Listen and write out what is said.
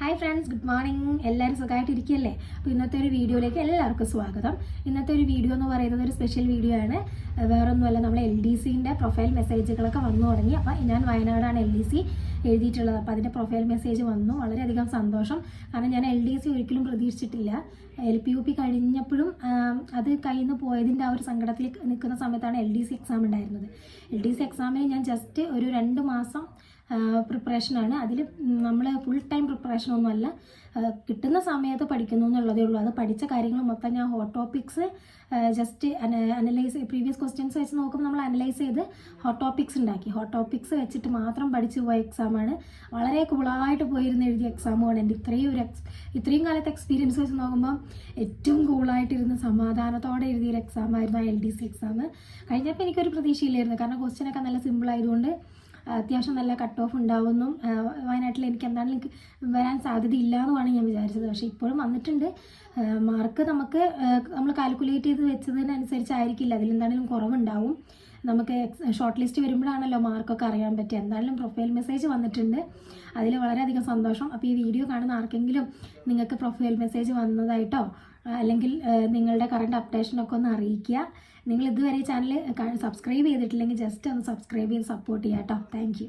Hi friends, good morning. എല്ലാവരും സുഖമായിട്ടിരിക്കുകയല്ലേ? അപ്പോൾ ഇന്നത്തെ ഒരു വീഡിയോയിലേക്ക് എല്ലാവർക്കും സ്വാഗതം. ഇന്നത്തെ ഒരു വീഡിയോ എന്ന് പറയുന്നത് ഒരു സ്പെഷ്യൽ വീഡിയോ ആണ്. വേറൊന്നുമല്ല, നമ്മൾ LDCൻ്റെ പ്രൊഫൈൽ മെസ്സേജുകളൊക്കെ വന്നു തുടങ്ങി. അപ്പോൾ ഞാൻ വയനാടാണ് LDC എഴുതിയിട്ടുള്ളത്. അപ്പോൾ അതിൻ്റെ പ്രൊഫൈൽ മെസ്സേജ് വന്നു. വളരെയധികം സന്തോഷം. കാരണം ഞാൻ LDC ഒരിക്കലും പ്രതീക്ഷിച്ചിട്ടില്ല. LPUP കഴിഞ്ഞപ്പോഴും അത് കയ്യിൽ നിന്ന് പോയതിൻ്റെ ആ ഒരു സങ്കടത്തിൽ നിൽക്കുന്ന സമയത്താണ് LDC എക്സാം ഉണ്ടായിരുന്നത്. LDC എക്സാമിന് ഞാൻ ജസ്റ്റ് ഒരു 2 മാസം പ്രിപ്പറേഷനാണ്. അതിൽ നമ്മൾ ഫുൾ ടൈം പ്രിപ്പറേഷനൊന്നുമല്ല, കിട്ടുന്ന സമയത്ത് പഠിക്കുന്നു എന്നുള്ളതേ ഉള്ളൂ. അത് പഠിച്ച കാര്യങ്ങൾ മൊത്തം ഞാൻ hot topics just analyse, previous questions വെച്ച് നോക്കുമ്പോൾ നമ്മൾ അനലൈസ് ചെയ്ത് ഹോട്ട് ടോപ്പിക്സ് ഉണ്ടാക്കി. ഹോട്ട് ടോപ്പിക്സ് വെച്ചിട്ട് മാത്രം പഠിച്ചു പോയ എക്സാമാണ്. വളരെ കൂളായിട്ട് പോയിരുന്ന് എഴുതിയ എക്സാമുമാണ്. എൻ്റെ ഇത്രയും കാലത്തെ എക്സ്പീരിയൻസ് വെച്ച് നോക്കുമ്പോൾ ഏറ്റവും കൂളായിട്ടിരുന്ന് സമാധാനത്തോടെ എഴുതിയൊരു എക്സാമായിരുന്നു ആ LDC എക്സാം. കഴിഞ്ഞപ്പോൾ എനിക്കൊരു പ്രതീക്ഷയില്ലായിരുന്നു. കാരണം ക്വസ്റ്റ്യനൊക്കെ നല്ല സിമ്പിൾ ആയതുകൊണ്ട് അത്യാവശ്യം നല്ല കട്ട് ഓഫ് ഉണ്ടാവുമെന്നും വയനാട്ടിൽ എനിക്ക് എന്താണെങ്കിലും എനിക്ക് വരാൻ സാധ്യതയില്ല എന്നുമാണ് ഞാൻ വിചാരിച്ചത്. പക്ഷേ ഇപ്പോഴും വന്നിട്ടുണ്ട്. മാർക്ക് നമ്മൾ കാൽക്കുലേറ്റ് ചെയ്ത് വെച്ചതിനനുസരിച്ചായിരിക്കില്ല, അതിലെന്താണെങ്കിലും കുറവുണ്ടാവും. നമുക്ക് ഷോർട്ട് ലിസ്റ്റ് വരുമ്പോഴാണല്ലോ മാർക്കൊക്കെ അറിയാൻ പറ്റുക. എന്തായാലും പ്രൊഫൈൽ മെസ്സേജ് വന്നിട്ടുണ്ട്, അതിൽ വളരെയധികം സന്തോഷം. അപ്പോൾ ഈ വീഡിയോ കാണുന്ന ആർക്കെങ്കിലും നിങ്ങൾക്ക് പ്രൊഫൈൽ മെസ്സേജ് വന്നതായിട്ടോ അല്ലെങ്കിൽ നിങ്ങളുടെ കറണ്ട് അപ്ഡേഷനൊക്കെ ഒന്ന് അറിയിക്കുക. നിങ്ങൾ ഇതുവരെ ചാനൽ സബ്സ്ക്രൈബ് ചെയ്തിട്ടില്ലെങ്കിൽ ജസ്റ്റ് ഒന്ന് സബ്സ്ക്രൈബ് ചെയ്ത് സപ്പോർട്ട് ചെയ്യാം കേട്ടോ. Thank you.